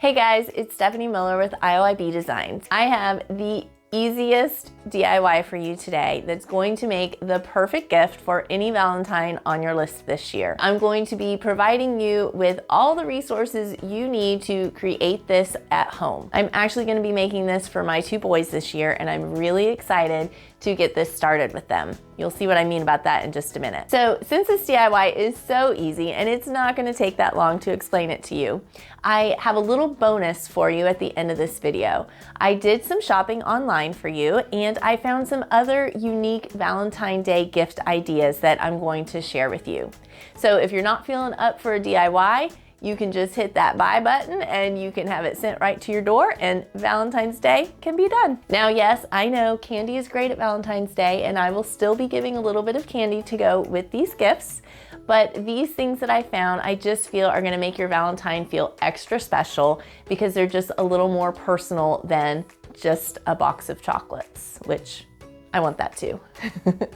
Hey guys, it's Stephanie Miller with IOIB Designs. I have the easiest DIY for you today that's going to make the perfect gift for any Valentine on your list this year. I'm going to be providing you with all the resources you need to create this at home. I'm actually going to be making this for my two boys this year, and I'm really excited to get this started with them. You'll see what I mean about that in just a minute. So since this DIY is so easy and it's not going to take that long to explain it to you, I have a little bonus for you at the end of this video. I did some shopping online for you, and I found some other unique Valentine Day gift ideas that I'm going to share with you. So if you're not feeling up for a DIY, you can just hit that buy button and you can have it sent right to your door, and Valentine's Day can be done. Now, yes, I know candy is great at Valentine's Day, and I will still be giving a little bit of candy to go with these gifts. But these things that I found, I just feel are gonna make your Valentine feel extra special because they're just a little more personal than just a box of chocolates, which I want that too.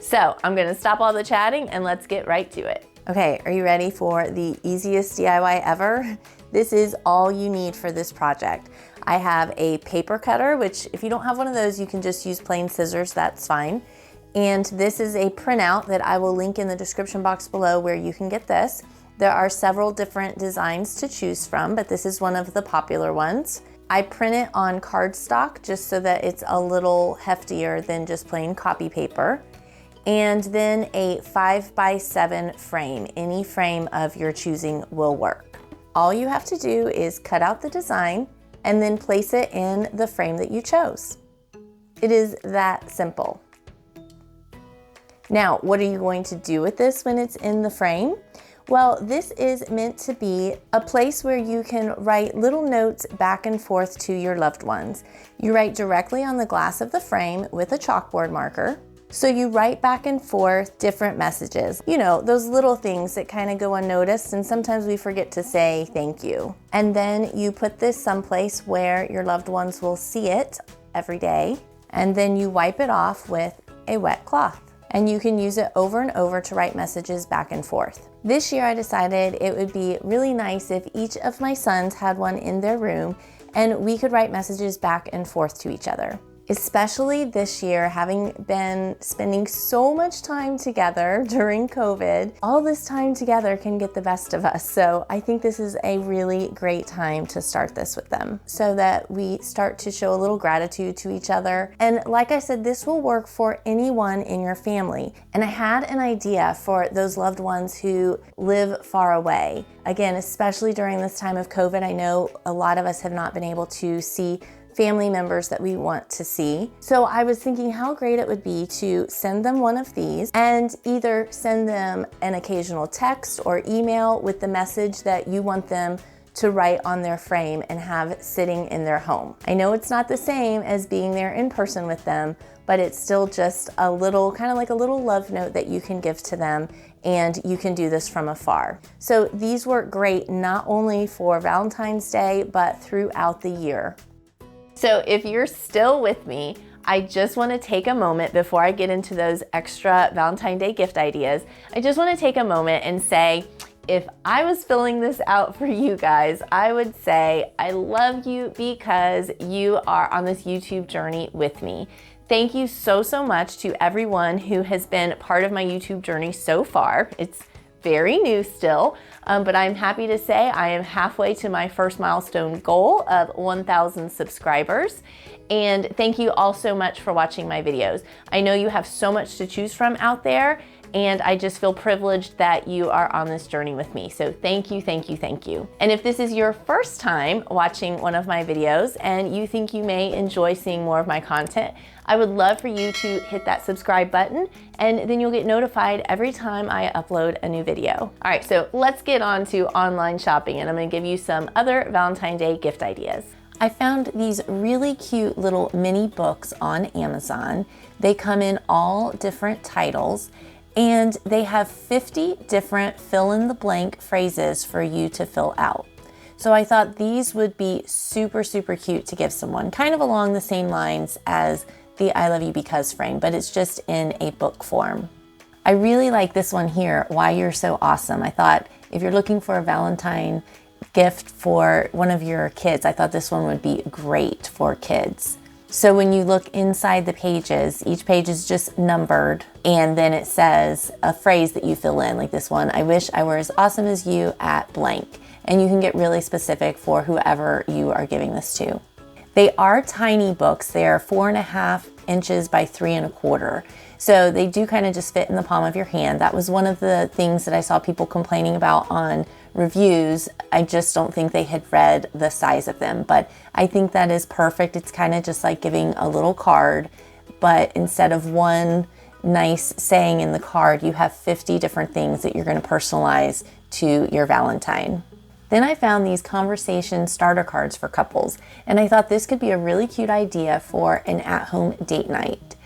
So I'm gonna stop all the chatting and let's get right to it. Okay, are you ready for the easiest DIY ever? This is all you need for this project. I have a paper cutter, which if you don't have one of those, you can just use plain scissors, that's fine. And this is a printout that I will link in the description box below where you can get this. There are several different designs to choose from, but this is one of the popular ones. I print it on cardstock just so that it's a little heftier than just plain copy paper. And then a 5x7 frame. Any frame of your choosing will work. All you have to do is cut out the design and then place it in the frame that you chose. It is that simple. Now, what are you going to do with this when it's in the frame? Well, this is meant to be a place where you can write little notes back and forth to your loved ones. You write directly on the glass of the frame with a chalkboard marker. So you write back and forth different messages. You know, those little things that kind of go unnoticed, and sometimes we forget to say thank you. And then you put this someplace where your loved ones will see it every day. And then you wipe it off with a wet cloth. And you can use it over and over to write messages back and forth. This year I decided it would be really nice if each of my sons had one in their room and we could write messages back and forth to each other. Especially this year, having been spending so much time together during COVID, all this time together can get the best of us. So I think this is a really great time to start this with them so that we start to show a little gratitude to each other. And like I said, this will work for anyone in your family. And I had an idea for those loved ones who live far away. Again, especially during this time of COVID, I know a lot of us have not been able to see family members that we want to see. So I was thinking how great it would be to send them one of these and either send them an occasional text or email with the message that you want them to write on their frame and have sitting in their home. I know it's not the same as being there in person with them, but it's still just a little, kind of like a little love note that you can give to them, and you can do this from afar. So these work great not only for Valentine's Day, but throughout the year. So if you're still with me, I just want to take a moment before I get into those extra Valentine Day gift ideas. I just want to take a moment and say, if I was filling this out for you guys, I would say I love you because you are on this YouTube journey with me. Thank you so much to everyone who has been part of my YouTube journey so far. It's very new still, but I'm happy to say I am halfway to my first milestone goal of 1,000 subscribers. And thank you all so much for watching my videos. I know you have so much to choose from out there, and I just feel privileged that you are on this journey with me. So thank you, thank you, thank you. And if this is your first time watching one of my videos and you think you may enjoy seeing more of my content, I would love for you to hit that subscribe button, and then you'll get notified every time I upload a new video. All right, so let's get on to online shopping, and I'm gonna give you some other Valentine Day gift ideas. I found these really cute little mini books on Amazon. They come in all different titles, and they have 50 different fill-in-the-blank phrases for you to fill out. So I thought these would be super cute to give someone, kind of along the same lines as the I Love You Because frame, but it's just in a book form. I really like this one here, Why You're So Awesome. I thought if you're looking for a Valentine gift for one of your kids, I thought this one would be great for kids. So when you look inside the pages, each page is just numbered, and then it says a phrase that you fill in, like this one, I wish I were as awesome as you at blank. And you can get really specific for whoever you are giving this to. They are tiny books. They are 4.5 inches by 3.25. So they do kind of just fit in the palm of your hand. That was one of the things that I saw people complaining about on reviews. I just don't think they had read the size of them, but I think that is perfect. It's kind of just like giving a little card, but instead of one nice saying in the card, you have 50 different things that you're going to personalize to your Valentine. Then I found these conversation starter cards for couples, and I thought this could be a really cute idea for an at-home date night.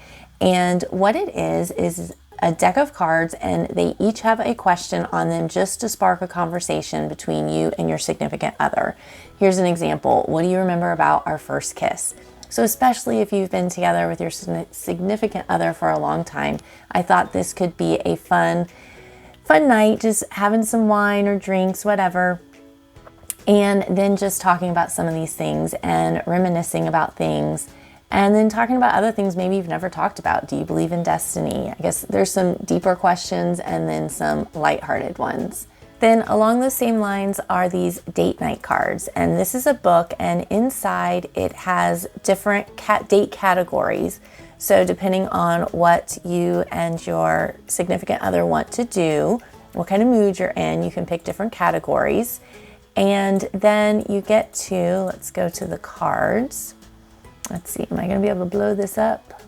And what it is a deck of cards, and they each have a question on them just to spark a conversation between you and your significant other. Here's an example. What do you remember about our first kiss? So especially if you've been together with your significant other for a long time, I thought this could be a fun night, just having some wine or drinks, whatever. And then just talking about some of these things and reminiscing about things, and then talking about other things maybe you've never talked about. Do you believe in destiny? I guess there's some deeper questions and then some lighthearted ones. Then along those same lines are these date night cards. And this is a book, and inside it has different date categories. So depending on what you and your significant other want to do, what kind of mood you're in, you can pick different categories. And then you get to, let's go to the cards. Let's see, am I gonna be able to blow this up?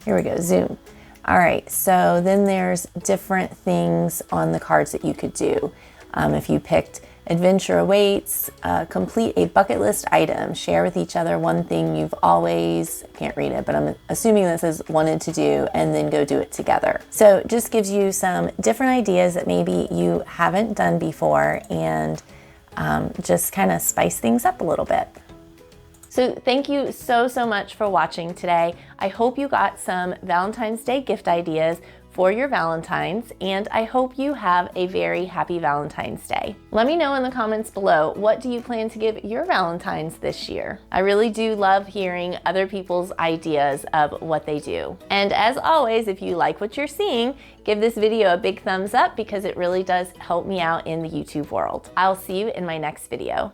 Here we go, zoom. All right, so then there's different things on the cards that you could do. If you picked adventure awaits, complete a bucket list item, share with each other one thing you've always, I can't read it, but I'm assuming this is wanted to do, and then go do it together. So it just gives you some different ideas that maybe you haven't done before, and just kind of spice things up a little bit. So thank you so much for watching today. I hope you got some Valentine's Day gift ideas for your Valentines, and I hope you have a very happy Valentine's Day. Let me know in the comments below, what do you plan to give your Valentines this year? I really do love hearing other people's ideas of what they do. And as always, if you like what you're seeing, give this video a big thumbs up because it really does help me out in the YouTube world. I'll see you in my next video.